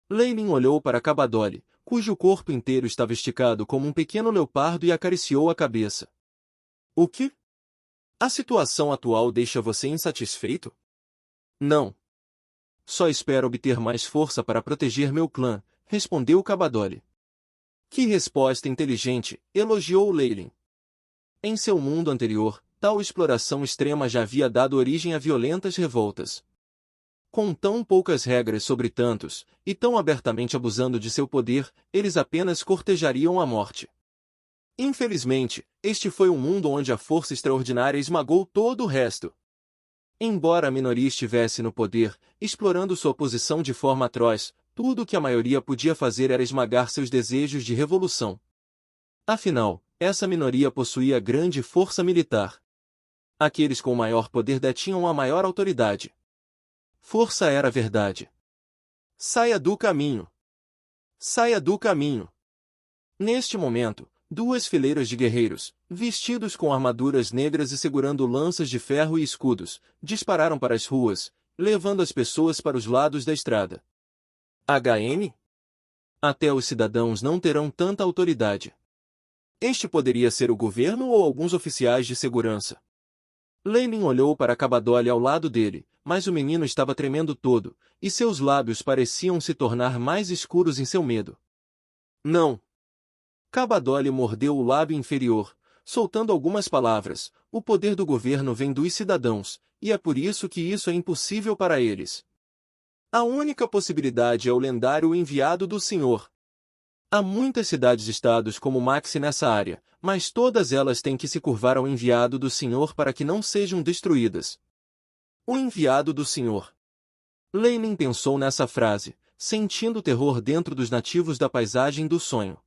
Leilin olhou para Kabadoli, cujo corpo inteiro estava esticado como um pequeno leopardo, e acariciou a cabeça. O que? A situação atual deixa você insatisfeito? Não. Só espero obter mais força para proteger meu clã, respondeu Kabadoli. Que resposta inteligente, elogiou Leilin. Em seu mundo anterior, tal exploração extrema já havia dado origem a violentas revoltas. Com tão poucas regras sobre tantos, e tão abertamente abusando de seu poder, eles apenas cortejariam a morte. Infelizmente, este foi um mundo onde a força extraordinária esmagou todo o resto. Embora a minoria estivesse no poder, explorando sua posição de forma atroz, tudo o que a maioria podia fazer era esmagar seus desejos de revolução. Afinal, essa minoria possuía grande força militar. Aqueles com maior poder detinham a maior autoridade. Força era a verdade. Saia do caminho! Saia do caminho! Neste momento, duas fileiras de guerreiros, vestidos com armaduras negras e segurando lanças de ferro e escudos, dispararam para as ruas, levando as pessoas para os lados da estrada. HM? Até os cidadãos não terão tanta autoridade. Este poderia ser o governo ou alguns oficiais de segurança. Leilin olhou para Kabadoli ao lado dele, mas o menino estava tremendo todo, e seus lábios pareciam se tornar mais escuros em seu medo. Não! Kabadoli mordeu o lábio inferior, soltando algumas palavras. O poder do governo vem dos cidadãos, e é por isso que isso é impossível para eles. A única possibilidade é o lendário enviado do Senhor. Há muitas cidades-estados como Maxi nessa área, mas todas elas têm que se curvar ao enviado do Senhor para que não sejam destruídas. O enviado do Senhor. Leilin pensou nessa frase, sentindo terror dentro dos nativos da paisagem do sonho.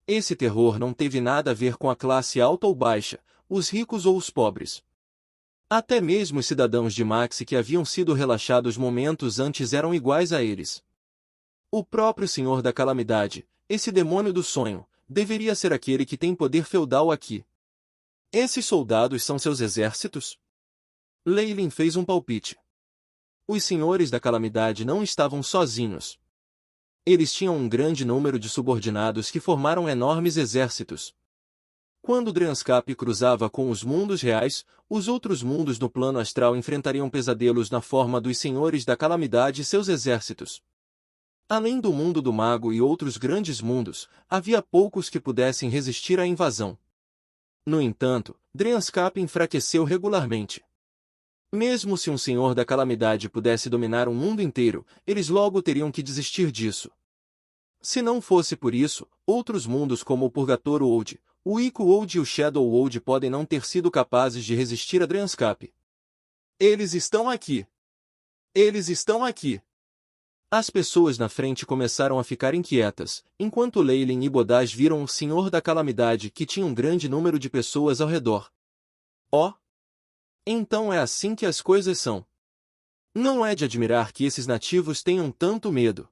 Esse terror não teve nada a ver com a classe alta ou baixa, os ricos ou os pobres. Até mesmo os cidadãos de Maxi que haviam sido relaxados momentos antes eram iguais a eles. O próprio Senhor da Calamidade, esse demônio do sonho, deveria ser aquele que tem poder feudal aqui. Esses soldados são seus exércitos? Leilin fez um palpite. Os senhores da calamidade não estavam sozinhos. Eles tinham um grande número de subordinados que formaram enormes exércitos. Quando Dryanscap cruzava com os mundos reais, os outros mundos no plano astral enfrentariam pesadelos na forma dos senhores da calamidade e seus exércitos. Além do mundo do mago e outros grandes mundos, havia poucos que pudessem resistir à invasão. No entanto, Dryanscap enfraqueceu regularmente. Mesmo se um senhor da calamidade pudesse dominar um mundo inteiro, eles logo teriam que desistir disso. Se não fosse por isso, outros mundos como o Purgatório World, o Ico World e o Shadow World podem não ter sido capazes de resistir a Dryanscap. Eles estão aqui! Eles estão aqui! As pessoas na frente começaram a ficar inquietas, enquanto Leilin e Bodaz viram o Senhor da Calamidade que tinha um grande número de pessoas ao redor. Oh! Então é assim que as coisas são. Não é de admirar que esses nativos tenham tanto medo.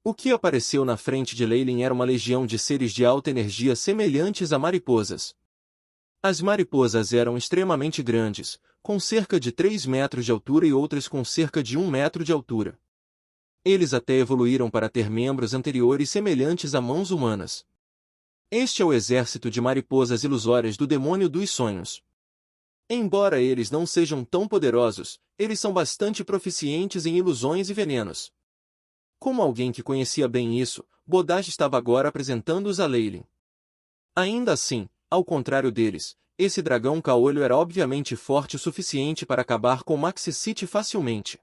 O que apareceu na frente de Leilin era uma legião de seres de alta energia semelhantes a mariposas. As mariposas eram extremamente grandes, com cerca de 3 metros de altura e outras com cerca de 1 metro de altura. Eles até evoluíram para ter membros anteriores semelhantes a mãos humanas. Este é o exército de mariposas ilusórias do demônio dos sonhos. Embora eles não sejam tão poderosos, eles são bastante proficientes em ilusões e venenos. Como alguém que conhecia bem isso, Bodaz estava agora apresentando-os a Leilin. Ainda assim, ao contrário deles, esse dragão caolho era obviamente forte o suficiente para acabar com Maxi City facilmente.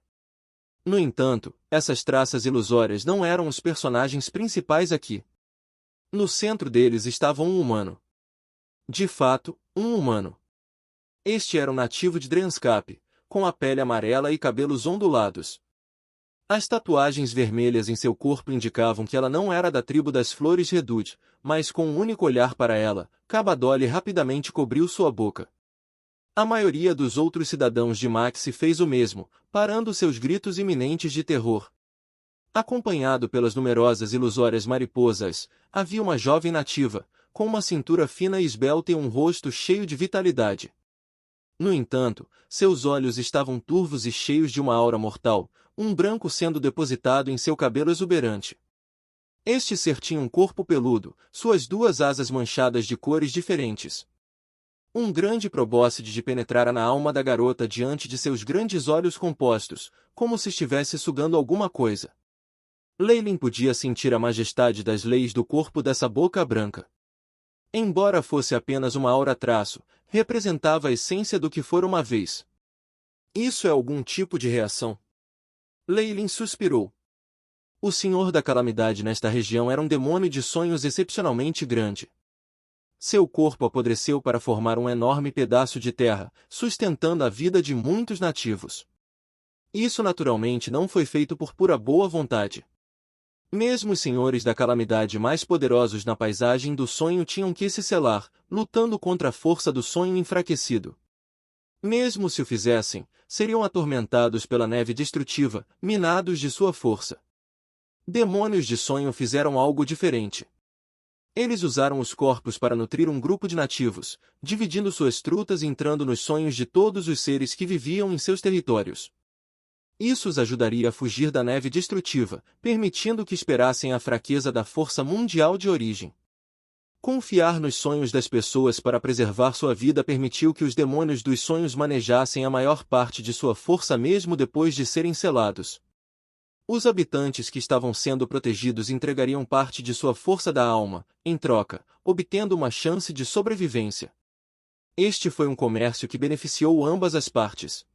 No entanto, essas traças ilusórias não eram os personagens principais aqui. No centro deles estava um humano. De fato, um humano. Este era um nativo de Dryanscap, com a pele amarela e cabelos ondulados. As tatuagens vermelhas em seu corpo indicavam que ela não era da tribo das Flores Redud, mas com um único olhar para ela, Kabadoli rapidamente cobriu sua boca. A maioria dos outros cidadãos de Maxi fez o mesmo, parando seus gritos iminentes de terror. Acompanhado pelas numerosas ilusórias mariposas, havia uma jovem nativa, com uma cintura fina e esbelta e um rosto cheio de vitalidade. No entanto, seus olhos estavam turvos e cheios de uma aura mortal, um branco sendo depositado em seu cabelo exuberante. Este ser tinha um corpo peludo, suas duas asas manchadas de cores diferentes. Um grande probóscide penetrara na alma da garota diante de seus grandes olhos compostos, como se estivesse sugando alguma coisa. Leilin podia sentir a majestade das leis do corpo dessa boca branca. Embora fosse apenas uma aura-traço, representava a essência do que fora uma vez. Isso é algum tipo de reação? Leilin suspirou. O Senhor da Calamidade nesta região era um demônio de sonhos excepcionalmente grande. Seu corpo apodreceu para formar um enorme pedaço de terra, sustentando a vida de muitos nativos. Isso naturalmente não foi feito por pura boa vontade. Mesmo os senhores da calamidade mais poderosos na paisagem do sonho tinham que se selar, lutando contra a força do sonho enfraquecido. Mesmo se o fizessem, seriam atormentados pela neve destrutiva, minados de sua força. Demônios de sonho fizeram algo diferente. Eles usaram os corpos para nutrir um grupo de nativos, dividindo suas trutas e entrando nos sonhos de todos os seres que viviam em seus territórios. Isso os ajudaria a fugir da neve destrutiva, permitindo que esperassem a fraqueza da força mundial de origem. Confiar nos sonhos das pessoas para preservar sua vida permitiu que os demônios dos sonhos manejassem a maior parte de sua força mesmo depois de serem selados. Os habitantes que estavam sendo protegidos entregariam parte de sua força da alma, em troca, obtendo uma chance de sobrevivência. Este foi um comércio que beneficiou ambas as partes.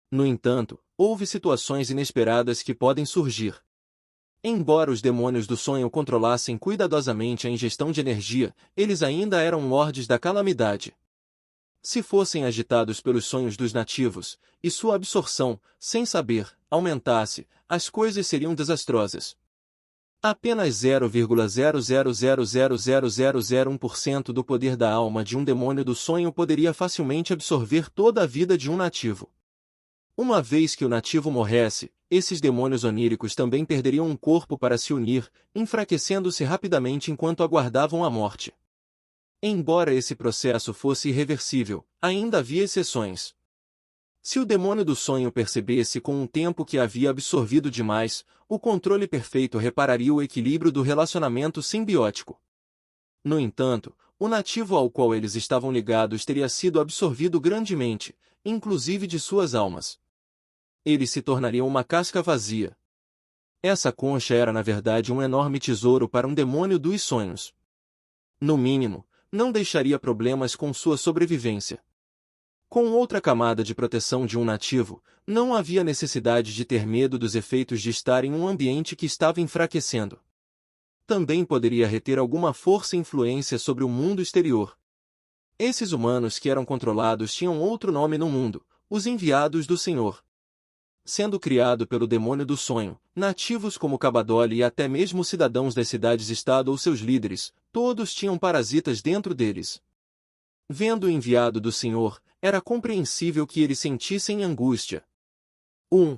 No entanto, houve situações inesperadas que podem surgir. Embora os demônios do sonho controlassem cuidadosamente a ingestão de energia, eles ainda eram lordes da calamidade. Se fossem agitados pelos sonhos dos nativos, e sua absorção, sem saber, aumentasse, as coisas seriam desastrosas. Apenas 0,0000001% do poder da alma de um demônio do sonho poderia facilmente absorver toda a vida de um nativo. Uma vez que o nativo morresse, esses demônios oníricos também perderiam um corpo para se unir, enfraquecendo-se rapidamente enquanto aguardavam a morte. Embora esse processo fosse irreversível, ainda havia exceções. Se o demônio do sonho percebesse com um tempo que havia absorvido demais, o controle perfeito repararia o equilíbrio do relacionamento simbiótico. No entanto, o nativo ao qual eles estavam ligados teria sido absorvido grandemente, inclusive de suas almas. Eles se tornariam uma casca vazia. Essa concha era na verdade um enorme tesouro para um demônio dos sonhos. No mínimo, não deixaria problemas com sua sobrevivência. Com outra camada de proteção de um nativo, não havia necessidade de ter medo dos efeitos de estar em um ambiente que estava enfraquecendo. Também poderia reter alguma força e influência sobre o mundo exterior. Esses humanos que eram controlados tinham outro nome no mundo, os enviados do Senhor. Sendo criado pelo demônio do sonho, nativos como Kabadoli e até mesmo cidadãos das cidades-estado ou seus líderes, todos tinham parasitas dentro deles. Vendo o enviado do Senhor, era compreensível que eles sentissem angústia. 1.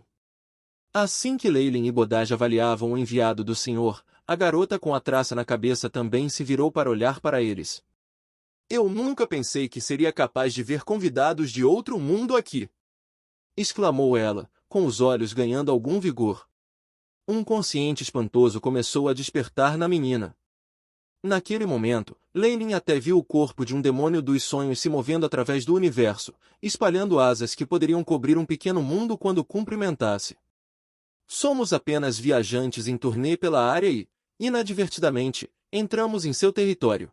Assim que Leilin e Bodaj avaliavam o enviado do Senhor, a garota com a traça na cabeça também se virou para olhar para eles. Eu nunca pensei que seria capaz de ver convidados de outro mundo aqui! Exclamou ela, com os olhos ganhando algum vigor. Um consciente espantoso começou a despertar na menina. Naquele momento, Leilin até viu o corpo de um demônio dos sonhos se movendo através do universo, espalhando asas que poderiam cobrir um pequeno mundo quando cumprimentasse. Somos apenas viajantes em turnê pela área e, inadvertidamente, entramos em seu território.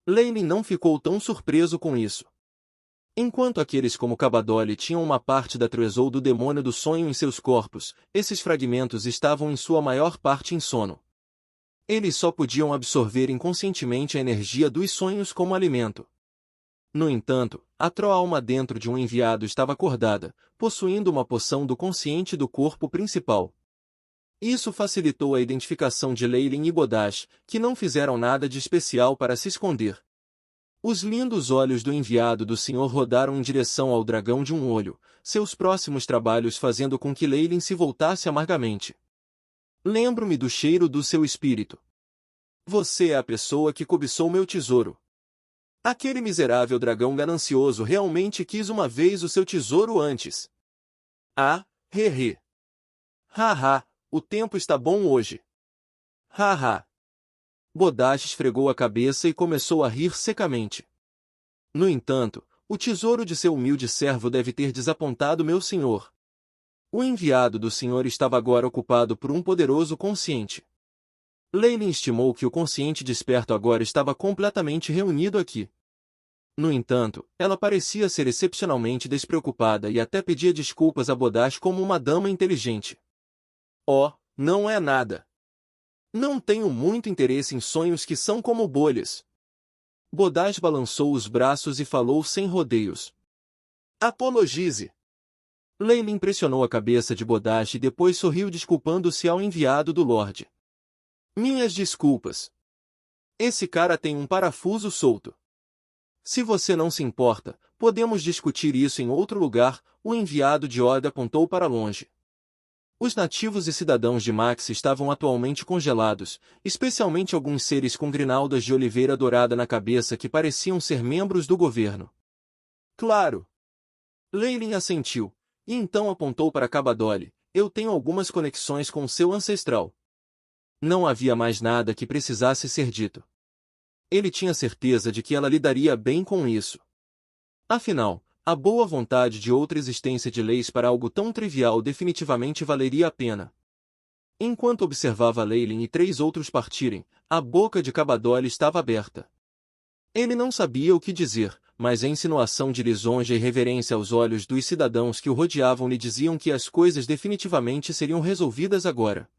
Leilin não ficou tão surpreso com isso. Enquanto aqueles como Kabadoli tinham uma parte da Truezou do demônio do sonho em seus corpos, esses fragmentos estavam em sua maior parte em sono. Eles só podiam absorver inconscientemente a energia dos sonhos como alimento. No entanto, a Tro-alma dentro de um enviado estava acordada, possuindo uma poção do consciente do corpo principal. Isso facilitou a identificação de Leilin e Bodaj, que não fizeram nada de especial para se esconder. Os lindos olhos do enviado do Senhor rodaram em direção ao dragão de um olho, seus próximos trabalhos fazendo com que Leilin se voltasse amargamente. Lembro-me do cheiro do seu espírito. Você é a pessoa que cobiçou meu tesouro. Aquele miserável dragão ganancioso realmente quis uma vez o seu tesouro antes. Ah, he. Haha, o tempo está bom hoje. Haha. Bodash esfregou a cabeça e começou a rir secamente. No entanto, o tesouro de seu humilde servo deve ter desapontado meu senhor. O enviado do senhor estava agora ocupado por um poderoso consciente. Leyline estimou que o consciente desperto agora estava completamente reunido aqui. No entanto, ela parecia ser excepcionalmente despreocupada e até pedia desculpas a Bodash como uma dama inteligente. Oh, não é nada. Não tenho muito interesse em sonhos que são como bolhas. Bodash balançou os braços e falou sem rodeios. Apologize. Leyline pressionou a cabeça de Bodash e depois sorriu desculpando-se ao enviado do Lorde. Minhas desculpas. Esse cara tem um parafuso solto. Se você não se importa, podemos discutir isso em outro lugar, o enviado de Oda apontou para longe. Os nativos e cidadãos de Max estavam atualmente congelados, especialmente alguns seres com grinaldas de oliveira dourada na cabeça que pareciam ser membros do governo. Claro. Leyline assentiu, e então apontou para Kabadoli. Eu tenho algumas conexões com seu ancestral. Não havia mais nada que precisasse ser dito. Ele tinha certeza de que ela lidaria bem com isso. Afinal, a boa vontade de outra existência de leis para algo tão trivial definitivamente valeria a pena. Enquanto observava Leyline e 3 outros partirem, a boca de Kabadoli estava aberta. Ele não sabia o que dizer, mas a insinuação de lisonja e reverência aos olhos dos cidadãos que o rodeavam lhe diziam que as coisas definitivamente seriam resolvidas agora.